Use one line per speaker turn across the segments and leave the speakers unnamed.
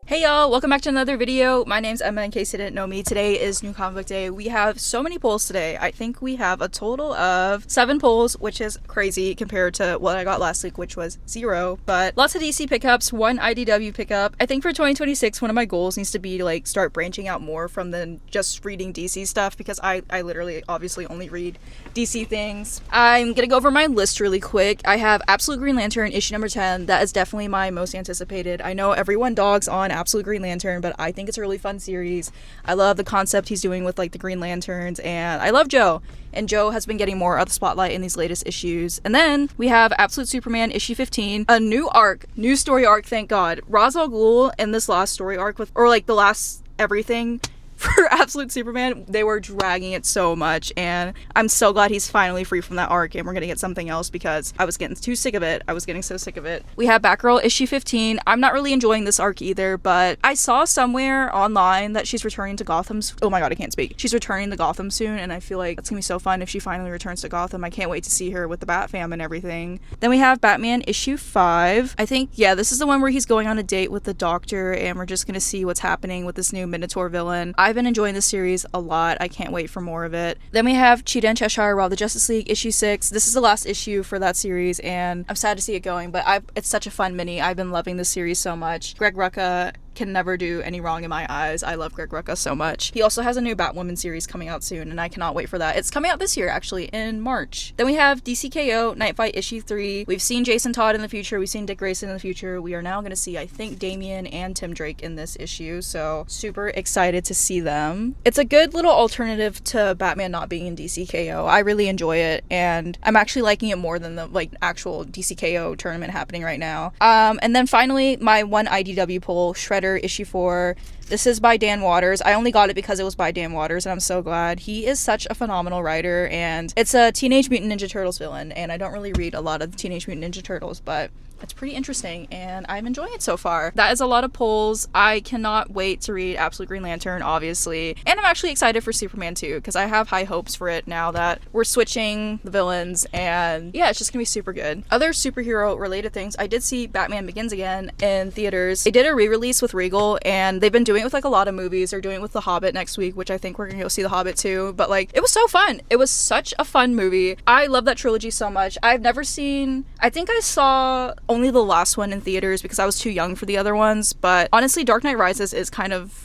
Hey y'all, welcome back to another video. My name's Emma in case you didn't know me. Today is New Comic Book Day. We have so many polls today. I think we have a total of 7 polls, which is crazy compared to what I got last week, which was 0. But lots of DC pickups, 1 IDW pickup. I think for 2026, one of my goals needs to be to like start branching out more from than just reading DC stuff, because I literally obviously only read DC things. I'm gonna go over my list really quick. I have Absolute Green Lantern issue number 10. That is definitely my most anticipated. I know everyone dogs on Absolute Green Lantern, but I think it's a really fun series. I love the concept he's doing with like the Green Lanterns, and I love Joe. And Joe has been getting more of the spotlight in these latest issues. And then we have Absolute Superman issue 15, a new arc, new story arc, thank God. Ra's al Ghul in this last story arc with, or like the last everything for Absolute Superman, they were dragging it so much, and I'm so glad he's finally free from that arc and we're gonna get something else, because I was getting too sick of it. I was getting so sick of it. We have Batgirl issue 15. I'm not really enjoying this arc either, but I saw somewhere online that she's returning to Gotham. Oh my god, I can't speak. She's returning to Gotham soon, and I feel like that's gonna be so fun if she finally returns to Gotham. I can't wait to see her with the Bat fam and everything. Then we have Batman issue 5. I think, yeah, this is the one where he's going on a date with the Doctor, and we're just gonna see what's happening with this new Minotaur villain. I've been enjoying this series a lot. I can't wait for more of it. Then we have Cheetah and Cheshire Rob the Justice League issue 6. This is the last issue for that series, and I'm sad to see it going, but it's such a fun mini. I've been loving this series so much. Greg Rucka can never do any wrong in my eyes. I love Greg Rucka so much. He also has a new Batwoman series coming out soon, and I cannot wait for that. It's coming out this year, actually, in March. Then we have DCKO Night Fight issue 3. We've seen Jason Todd in the future. We've seen Dick Grayson in the future. We are now going to see, I think, Damian and Tim Drake in this issue, so super excited to see them. It's a good little alternative to Batman not being in DCKO. I really enjoy it, and I'm actually liking it more than the like actual DCKO tournament happening right now. And then finally, my one IDW poll, Shredder issue 4. This is by Dan Watters. I only got it because it was by Dan Watters, and I'm so glad. He is such a phenomenal writer, and it's a Teenage Mutant Ninja Turtles villain, and I don't really read a lot of the Teenage Mutant Ninja Turtles, but it's pretty interesting, and I'm enjoying it so far. That is a lot of polls. I cannot wait to read Absolute Green Lantern, obviously. And I'm actually excited for Superman 2, because I have high hopes for it now that we're switching the villains, and yeah, it's just gonna be super good. Other superhero-related things, I did see Batman Begins Again in theaters. They did a re-release with Regal, and they've been doing it with like a lot of movies. They're doing it with The Hobbit next week, which I think we're gonna go see The Hobbit too, but like, it was so fun. It was such a fun movie. I love that trilogy so much. I've never seen, I think I saw only the last one in theaters because I was too young for the other ones, but honestly, Dark Knight Rises is kind of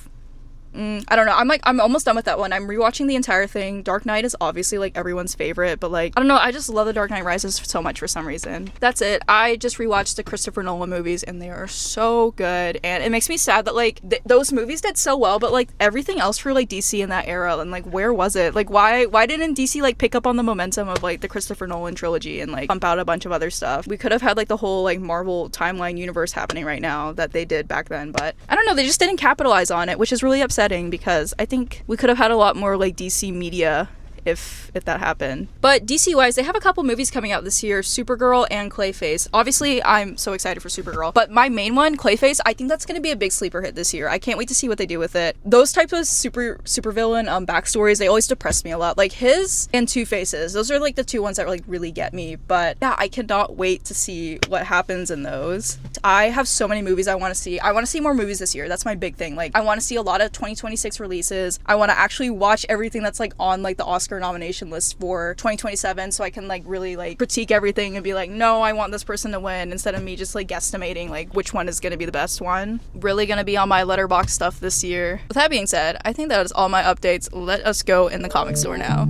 I don't know. I'm almost done with that one. I'm rewatching the entire thing. Dark Knight is obviously like everyone's favorite, but like, I don't know. I just love the Dark Knight Rises so much for some reason. That's it. I just rewatched the Christopher Nolan movies, and they are so good. And it makes me sad that like those movies did so well, but like everything else for like DC in that era, and like where was it? Like why didn't DC like pick up on the momentum of like the Christopher Nolan trilogy and like pump out a bunch of other stuff? We could have had like the whole like Marvel timeline universe happening right now that they did back then, but I don't know. They just didn't capitalize on it, which is really upsetting, because I think we could have had a lot more like DC media if that happened. But DC wise, they have a couple movies coming out this year, Supergirl and Clayface. Obviously, I'm so excited for Supergirl, but my main one, Clayface, I think that's going to be a big sleeper hit this year. I can't wait to see what they do with it. Those types of super villain backstories, they always depress me a lot. Like his and Two-Face's, those are like the two ones that like really get me. But yeah, I cannot wait to see what happens in those. I have so many movies I want to see. I want to see more movies this year. That's my big thing. Like I want to see a lot of 2026 releases. I want to actually watch everything that's like on like the Oscar nomination list for 2027, so I can like really like critique everything and be like, no, I want this person to win, instead of me just like guesstimating like which one is going to be the best one. Really going to be on my Letterboxd stuff this year. With that being said, I think that is all my updates. Let us go in the comic store now.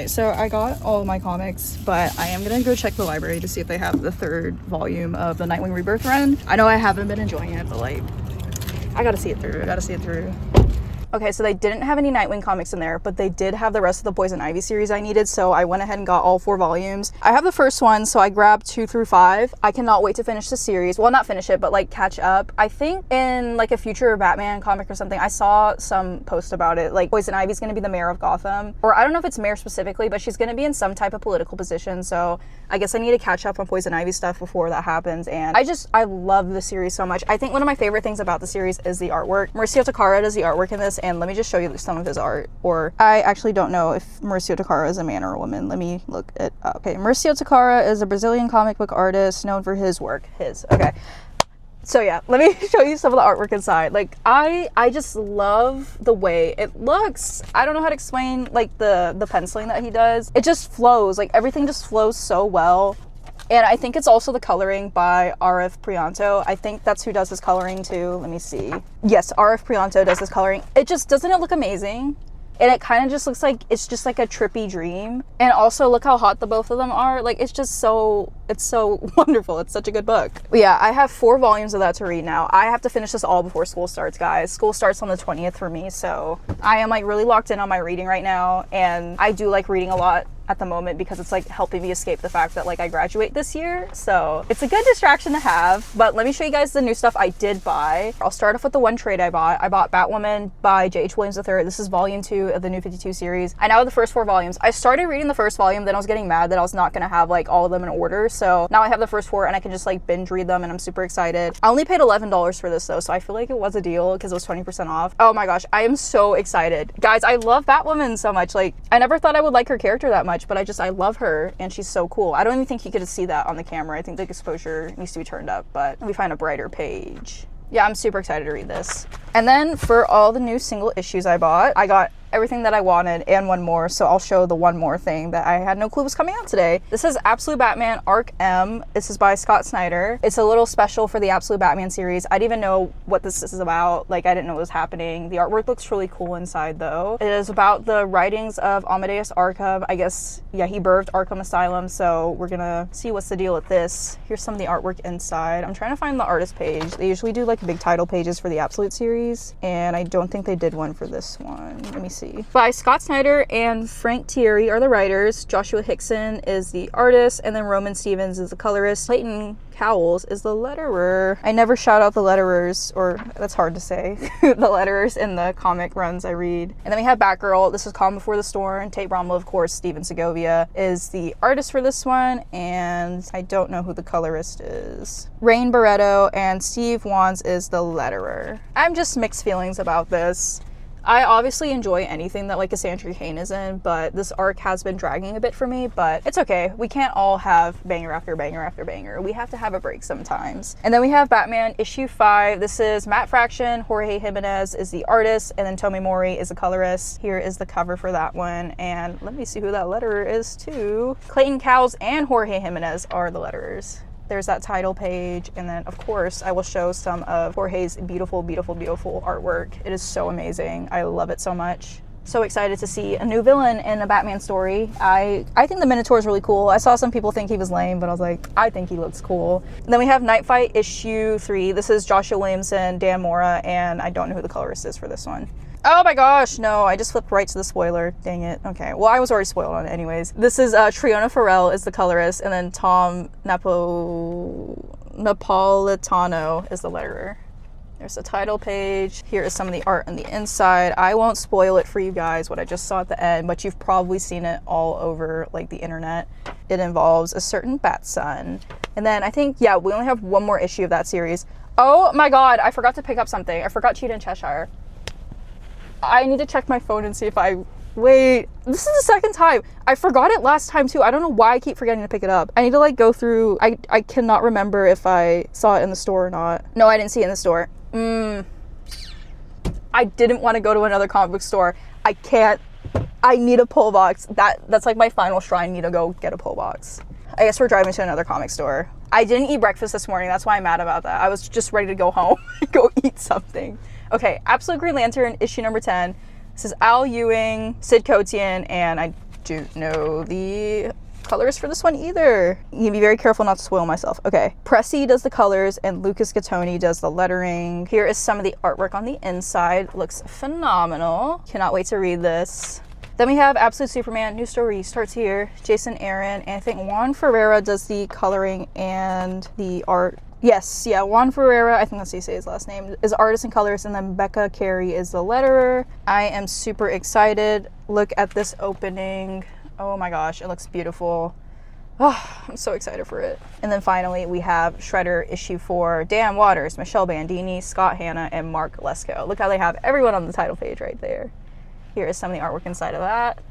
Okay, so I got all of my comics, but I am gonna go check the library to see if they have the 3rd volume of the Nightwing Rebirth run. I know I haven't been enjoying it, but like, I gotta see it through. Okay, so they didn't have any Nightwing comics in there, but they did have the rest of the Poison Ivy series I needed, so I went ahead and got all 4 volumes. I have the first one, so I grabbed 2 through 5. I cannot wait to finish the series. Well, not finish it, but like catch up. I think in like a future Batman comic or something, I saw some post about it. Like Poison Ivy's gonna be the mayor of Gotham, or I don't know if it's mayor specifically, but she's gonna be in some type of political position, so I guess I need to catch up on Poison Ivy stuff before that happens. And I love the series so much. I think one of my favorite things about the series is the artwork. Mauricio Takara does the artwork in this, and let me just show you some of his art. Or I actually don't know if Mauricio Takara is a man or a woman. Let me look it up. Okay, Mauricio Takara is a Brazilian comic book artist known for his work. Okay. So yeah, let me show you some of the artwork inside. Like I just love the way it looks. I don't know how to explain like the penciling that he does. It just flows. Like everything just flows so well. And I think it's also the coloring by RF Prianto. I think that's who does his coloring too. Let me see. Yes, RF Prianto does his coloring. It just, doesn't it look amazing? And it kind of just looks like it's just like a trippy dream. And also look how hot the both of them are. Like it's just so, it's so wonderful. It's such a good book. But yeah, I have 4 volumes of that to read now. I have to finish this all before school starts, guys. School starts on the 20th for me, so I am like really locked in on my reading right now. And I do like reading a lot at the moment because it's like helping me escape the fact that like I graduate this year, so it's a good distraction to have. But let me show you guys the new stuff I did buy. I'll start off with the one trade I bought. I bought Batwoman by J.H. Williams III. This is volume 2 of the New 52 series. I now have the first 4 volumes. I started reading the first volume, then I was getting mad that I was not gonna have like all of them in order, so now I have the first 4 and I can just like binge read them, and I'm super excited. I only paid $11 for this though, so I feel like it was a deal because it was 20% off. Oh my gosh, I am so excited. Guys, I love Batwoman so much. Like I never thought I would like her character that much, but I love her and she's so cool. I don't even think you could see that on the camera. I think the exposure needs to be turned up, but let me find a brighter page. Yeah, I'm super excited to read this. And then for all the new single issues I bought, I got everything that I wanted and one more, so I'll show the one more thing that I had no clue was coming out today. This is Absolute Batman Arc M. This is by Scott Snyder. It's a little special for the Absolute Batman series. I didn't even know what this is about. Like, I didn't know what was happening. The artwork looks really cool inside though. It is about the writings of Amadeus Arkham. I guess, yeah, he birthed Arkham Asylum, so we're gonna see what's the deal with this. Here's some of the artwork inside. I'm trying to find the artist page. They usually do like big title pages for the Absolute series, and I don't think they did one for this one. Let me see. By Scott Snyder and Frank Thierry are the writers. Joshua Hickson is the artist, and then Roman Stevens is the colorist. Clayton Cowles is the letterer. I never shout out the letterers, or that's hard to say, the letterers in the comic runs I read. And then we have Batgirl. This is Calm Before the Storm. Tate Bromwell, of course. Steven Segovia is the artist for this one, and I don't know who the colorist is. Rain Barretto and Steve Wands is the letterer. I'm just mixed feelings about this. I obviously enjoy anything that like Cassandra Cain is in, but this arc has been dragging a bit for me, but it's okay. We can't all have banger after banger after banger. We have to have a break sometimes. And then we have Batman issue 5. This is Matt Fraction. Jorge Jimenez is the artist, and then Tomei Mori is the colorist. Here is the cover for that one, and let me see who that letterer is too. Clayton Cowles and Jorge Jimenez are the letterers. There's that title page, and then of course I will show some of Jorge's beautiful, beautiful, beautiful artwork. It is so amazing. I love it so much. So excited to see a new villain in a Batman story. I think the Minotaur is really cool. I saw some people think he was lame, but I was like, I think he looks cool. And then we have Night Fight issue 3. This is Joshua Williamson, Dan Mora, and I don't know who the colorist is for this one. Oh my gosh, no, I just flipped right to the spoiler. Dang it. Okay, well, I was already spoiled on it anyways. This is Triona Farrell is the colorist, and then Tom Napolitano is the letterer. There's the title page. Here is some of the art on the inside. I won't spoil it for you guys, what I just saw at the end, but you've probably seen it all over like the internet. It involves a certain bat son. And then I think, yeah, we only have one more issue of that series. Oh my God, I forgot to pick up something. I forgot Cheetah in Cheshire. I need to check my phone and see if wait, this is the second time. I forgot it last time too. I don't know why I keep forgetting to pick it up. I need to like go through, I cannot remember if I saw it in the store or not. No, I didn't see it in the store. I didn't want to go to another comic book store. I can't, I need a pull box. That's like my final straw. I need to go get a pull box. I guess we're driving to another comic store. I didn't eat breakfast this morning. That's why I'm mad about that. I was just ready to go home and go eat something. Okay, Absolute Green Lantern issue number 10. This is Al Ewing, Sid Kotian, and I don't know the colors for this one either. You need to be very careful not to spoil myself. Okay, Pressy does the colors and Lucas Gattoni does the lettering. Here is some of the artwork on the inside. Looks phenomenal. Cannot wait to read this. Then we have Absolute Superman, new story starts here. Jason Aaron, and I think Juan Ferreira does the coloring and the art. Yes, yeah, Juan Ferreira, I think that's how you say his last name, is artist and colorist, and then Becca Carey is the letterer. I am super excited. Look at this opening. Oh my gosh, it looks beautiful. Oh, I'm so excited for it. And then finally, we have Shredder issue 4, Dan Waters, Michelle Bandini, Scott Hanna, and Mark Lesko. Look how they have everyone on the title page right there. Here is some of the artwork inside of that.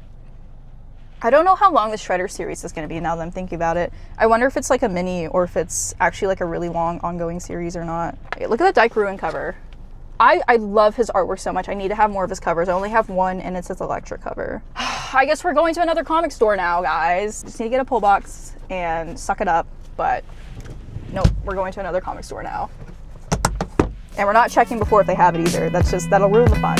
I don't know how long the Shredder series is going to be now that I'm thinking about it. I wonder if it's like a mini or if it's actually like a really long ongoing series or not. Okay, look at the Dyke Ruin cover. I love his artwork so much. I need to have more of his covers. I only have one and it's his Electra cover. I guess we're going to another comic store now, guys. Just need to get a pull box and suck it up. But nope, we're going to another comic store now. And we're not checking before if they have it either. That'll ruin the fun.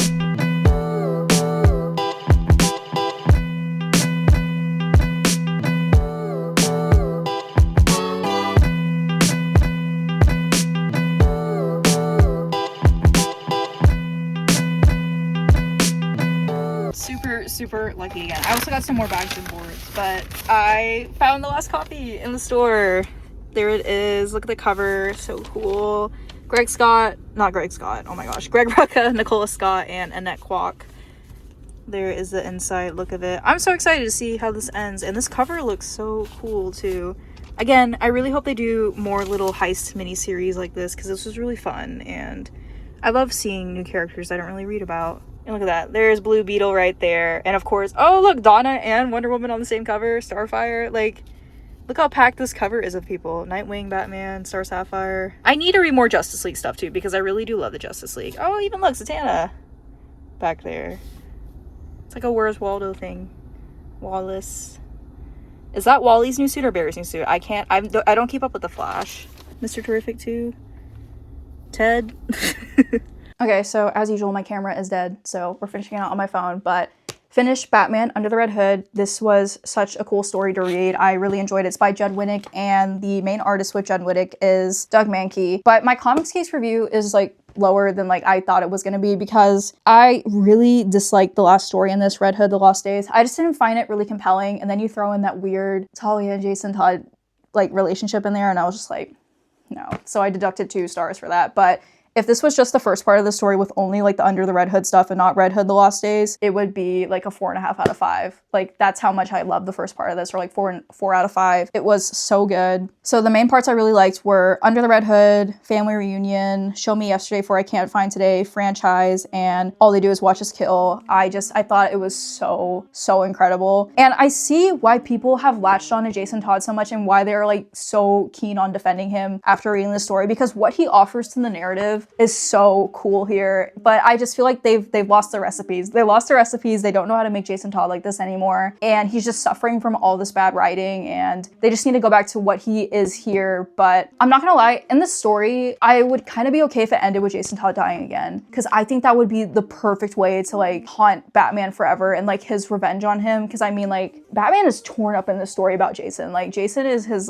Super lucky again. I also got some more bags and boards, but I found the last copy in the store. There it is. Look at the cover. So cool. Greg Rucka, Nicola Scott, and Annette Kwok. There is the inside look of it. I'm so excited to see how this ends, and this cover looks so cool too. Again, I really hope they do more little heist miniseries like this because this was really fun, and I love seeing new characters I don't really read about. And look at that. There's Blue Beetle right there. And of course, oh look, Donna and Wonder Woman on the same cover. Starfire. Like, look how packed this cover is of people. Nightwing, Batman, Star Sapphire. I need to read more Justice League stuff too because I really do love the Justice League. Oh, even look, Zatanna back there. It's like a Where's Waldo thing. Wallace. Is that Wally's new suit or Barry's new suit? I don't keep up with the Flash. Mr. Terrific too. Ted. Okay, so as usual, my camera is dead, so we're finishing it out on my phone, but finished Batman Under the Red Hood. This was such a cool story to read. I really enjoyed it. It's by Judd Winnick, and the main artist with Judd Winnick is Doug Mankey. But my Comicgeeks review is like lower than like I thought it was going to be because I really disliked the last story in this, Red Hood, The Lost Days. I just didn't find it really compelling, and then you throw in that weird Talia and Jason Todd like relationship in there, and I was just like, no. So I deducted 2 stars for that, but if this was just the first part of the story with only like the Under the Red Hood stuff and not Red Hood The Lost Days, it would be like a 4.5 out of 5. Like that's how much I love the first part of this, or like 4 out of 5. It was so good. So the main parts I really liked were Under the Red Hood, Family Reunion, Show Me Yesterday for I Can't Find Today, Franchise, and All They Do Is Watch Us Kill. I thought it was so incredible. And I see why people have latched on to Jason Todd so much and why they're like so keen on defending him after reading the story, because what he offers to the narrative is so cool here. But I just feel like they've lost their recipes. They lost their recipes. They don't know how to make Jason Todd like this anymore. And he's just suffering from all this bad writing, and they just need to go back to what he is here. But I'm not gonna lie, in this story, I would kind of be okay if it ended with Jason Todd dying again, because I think that would be the perfect way to like haunt Batman forever and like his revenge on him. Because I mean, like, Batman is torn up in this story about Jason. Like, Jason is his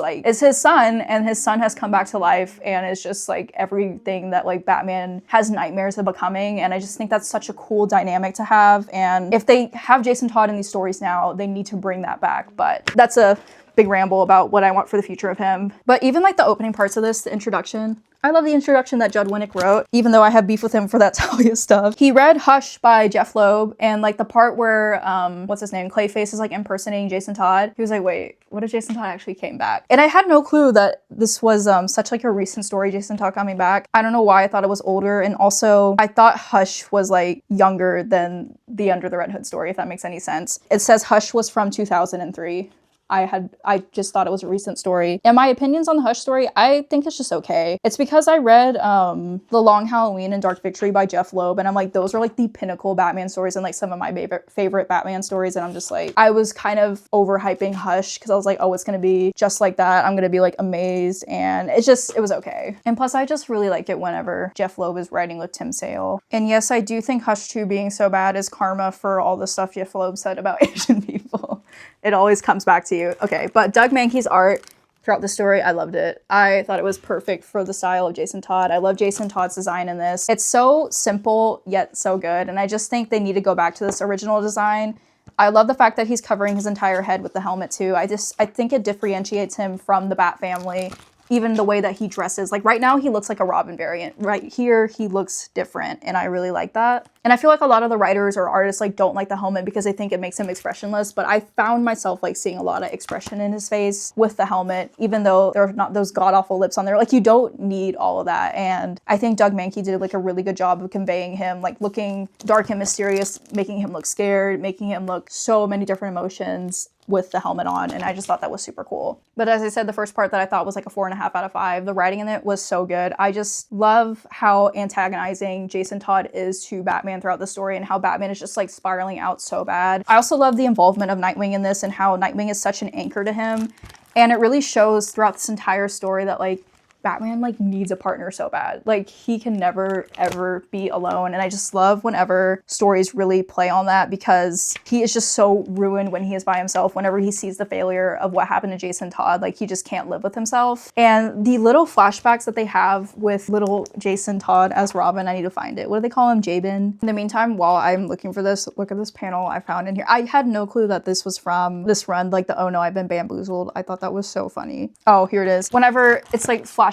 son, and his son has come back to life and is just like everything that like Batman has nightmares of becoming. And I just think that's such a cool dynamic to have. And if they have Jason Todd in these stories now, they need to bring that back. But that's a big ramble about what I want for the future of him. But even like the opening parts of this, the introduction, I love the introduction that Judd Winnick wrote, even though I have beef with him for that Talia stuff. He read Hush by Jeff Loeb, and like the part where, what's his name, Clayface is like impersonating Jason Todd. He was like, wait, what if Jason Todd actually came back? And I had no clue that this was such like a recent story, Jason Todd coming back. I don't know why I thought it was older, and also I thought Hush was like younger than the Under the Red Hood story, if that makes any sense. It says Hush was from 2003. I just thought it was a recent story. And my opinions on the Hush story, I think it's just okay. It's because I read The Long Halloween and Dark Victory by Jeff Loeb, and I'm like, those are like the pinnacle Batman stories and like some of my favorite Batman stories. And I'm just like, I was kind of overhyping Hush because I was like, oh, it's gonna be just like that. I'm gonna be like amazed, and it was okay. And plus, I just really like it whenever Jeff Loeb is writing with Tim Sale. And yes, I do think Hush 2 being so bad is karma for all the stuff Jeff Loeb said about Asian people. It always comes back to you. Okay, but Doug Mankey's art throughout the story, I loved it. I thought it was perfect for the style of Jason Todd. I love Jason Todd's design in this. It's so simple, yet so good. And I just think they need to go back to this original design. I love the fact that he's covering his entire head with the helmet too. I think it differentiates him from the Bat family. Even the way that he dresses. Like right now he looks like a Robin variant. Right here he looks different, and I really like that. And I feel like a lot of the writers or artists like don't like the helmet because they think it makes him expressionless, but I found myself like seeing a lot of expression in his face with the helmet, even though there are not those god-awful lips on there. Like you don't need all of that. And I think Doug Mankey did like a really good job of conveying him, like looking dark and mysterious, making him look scared, making him look so many different emotions with the helmet on, and I just thought that was super cool. But as I said, the first part that I thought was like a 4.5 out of 5. The writing in it was so good. I just love how antagonizing Jason Todd is to Batman throughout the story and how Batman is just like spiraling out so bad. I also love the involvement of Nightwing in this and how Nightwing is such an anchor to him. And it really shows throughout this entire story that like Batman like needs a partner so bad. Like he can never ever be alone, and I just love whenever stories really play on that because he is just so ruined when he is by himself. Whenever he sees the failure of what happened to Jason Todd, like he just can't live with himself. And the little flashbacks that they have with little Jason Todd as Robin, I need to find it. What do they call him? Jabin. In the meantime, while I'm looking for this, look at this panel I found in here. I had no clue that this was from this run, like the "Oh no, I've been bamboozled." I thought that was so funny. Oh, here it is. Whenever it's like flashback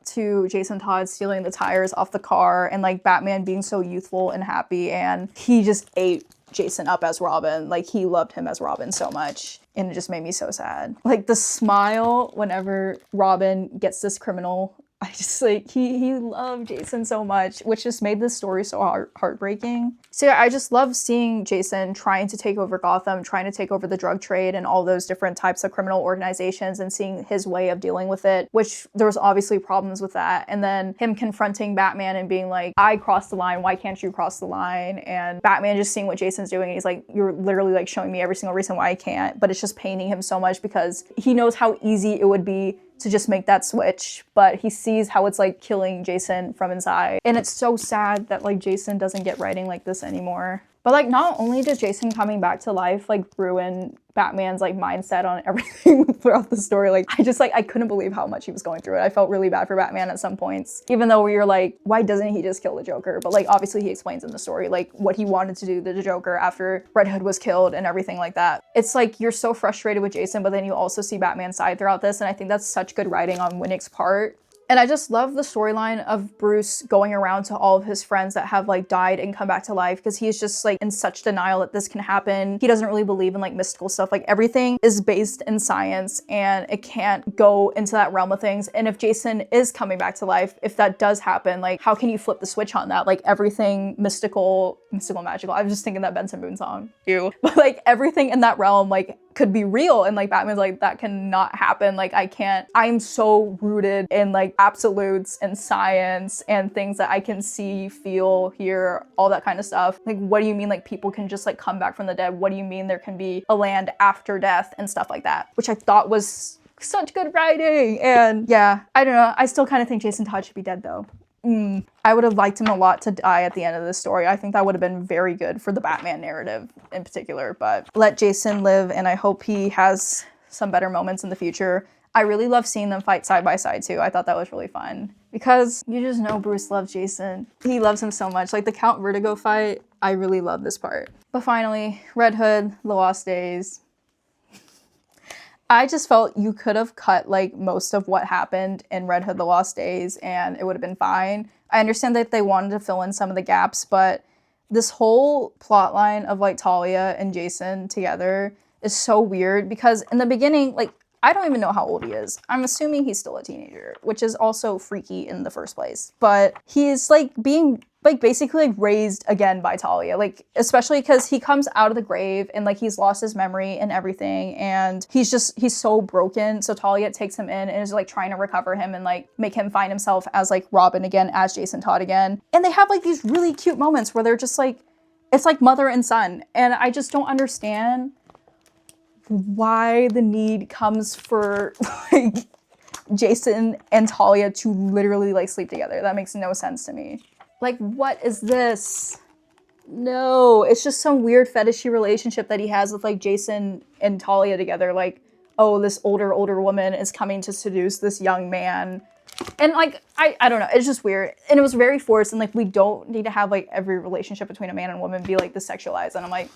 to Jason Todd stealing the tires off the car and like Batman being so youthful and happy, and he just ate Jason up as Robin. Like he loved him as Robin so much, and it just made me so sad. Like the smile whenever Robin gets this criminal, I just like, he loved Jason so much, which just made this story so heartbreaking. So yeah, I just love seeing Jason trying to take over Gotham, trying to take over the drug trade and all those different types of criminal organizations, and seeing his way of dealing with it, which there was obviously problems with that. And then him confronting Batman and being like, I crossed the line, why can't you cross the line? And Batman just seeing what Jason's doing, and he's like, you're literally like showing me every single reason why I can't. But it's just paining him so much because he knows how easy it would be to just make that switch, but he sees how it's like killing Jason from inside. And it's so sad that like Jason doesn't get writing like this anymore. But like not only does Jason coming back to life like ruin Batman's like mindset on everything throughout the story, like I couldn't believe how much he was going through it. I felt really bad for Batman at some points, even though we were like, why doesn't he just kill the Joker? But like obviously he explains in the story like what he wanted to do to the Joker after Red Hood was killed and everything like that. It's like you're so frustrated with Jason, but then you also see Batman's side throughout this, and I think that's such good writing on Winnick's part. And I just love the storyline of Bruce going around to all of his friends that have like died and come back to life, because he's just like in such denial that this can happen. He doesn't really believe in like mystical stuff. Like everything is based in science and it can't go into that realm of things. And if Jason is coming back to life, if that does happen, like how can you flip the switch on that? Like everything mystical, magical. I was just thinking that Benson Boone song. Ew. But like everything in that realm like could be real, and like Batman's like, that cannot happen. Like I'm so rooted in like absolutes and science and things that I can see, feel, hear, all that kind of stuff. Like what do you mean like people can just like come back from the dead? What do you mean there can be a land after death and stuff like that? Which I thought was such good writing. And yeah, I don't know, I still kind of think Jason Todd should be dead though. I would have liked him a lot to die at the end of this story. I think that would have been very good for the Batman narrative in particular, but let Jason live, and I hope he has some better moments in the future. I really love seeing them fight side by side too. I thought that was really fun because you just know Bruce loves Jason. He loves him so much. Like the Count Vertigo fight, I really love this part. But finally, Red Hood, The Lost Days. I just felt you could have cut like most of what happened in Red Hood The Lost Days and it would have been fine. I understand that they wanted to fill in some of the gaps, but this whole plot line of like Talia and Jason together is so weird because in the beginning, like I don't even know how old he is. I'm assuming he's still a teenager, which is also freaky in the first place. But he's like being like basically like raised again by Talia, like especially because he comes out of the grave and like he's lost his memory and everything, and he's so broken. So Talia takes him in and is like trying to recover him and like make him find himself as like Robin again, as Jason Todd again. And they have like these really cute moments where they're just like, it's like mother and son. And I just don't understand why the need comes for like Jason and Talia to literally like sleep together. That makes no sense to me. Like, what is this? No, it's just some weird fetishy relationship that he has with like Jason and Talia together. Like, oh, this older woman is coming to seduce this young man. And like, I don't know, it's just weird. And it was very forced, and like, we don't need to have like every relationship between a man and woman be like this sexualized. And I'm like,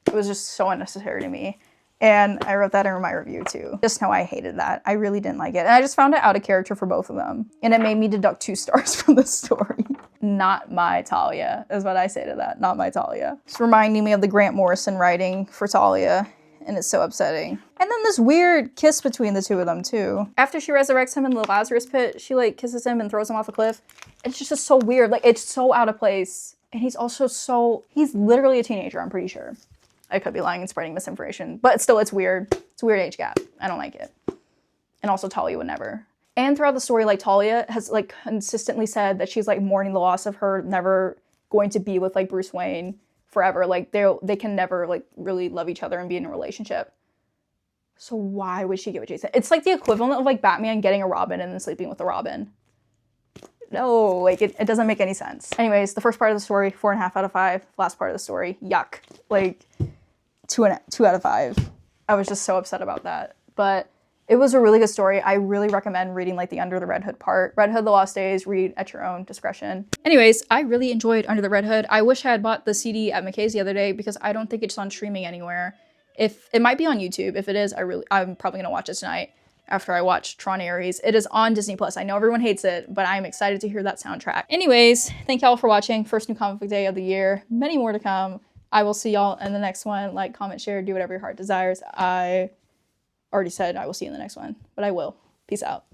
it was just so unnecessary to me. And I wrote that in my review too. Just know I hated that. I really didn't like it. And I just found it out of character for both of them. And it made me deduct 2 stars from the story. Not my Talia, is what I say to that. Not my Talia. It's reminding me of the Grant Morrison writing for Talia. And it's so upsetting. And then this weird kiss between the two of them too. After she resurrects him in the Lazarus pit, she like kisses him and throws him off a cliff. It's just so weird. Like, it's so out of place. And he's also he's literally a teenager, I'm pretty sure. I could be lying and spreading misinformation, but still, it's weird. It's a weird age gap. I don't like it. And also, Talia would never. And throughout the story, like, Talia has like consistently said that she's like mourning the loss of her never going to be with like Bruce Wayne forever. Like, they can never like really love each other and be in a relationship. So why would she get with Jason? It's like the equivalent of like Batman getting a Robin and then sleeping with a Robin. No, like it doesn't make any sense. Anyways, the first part of the story, 4.5 out of 5. Last part of the story, yuck. Like 2 out of 5. I was just so upset about that. But it was a really good story. I really recommend reading like the Under the Red Hood part. Red Hood, The Lost Days, read at your own discretion. Anyways, I really enjoyed Under the Red Hood. I wish I had bought the CD at McKay's the other day because I don't think it's on streaming anywhere. If it might be on YouTube. If it is, I'm probably gonna watch it tonight after I watch Tron Ares. It is on Disney Plus. I know everyone hates it, but I'm excited to hear that soundtrack. Anyways, thank y'all for watching. First new comic book day of the year. Many more to come. I will see y'all in the next one. Like, comment, share, do whatever your heart desires. I already said I will see you in the next one, but I will. Peace out.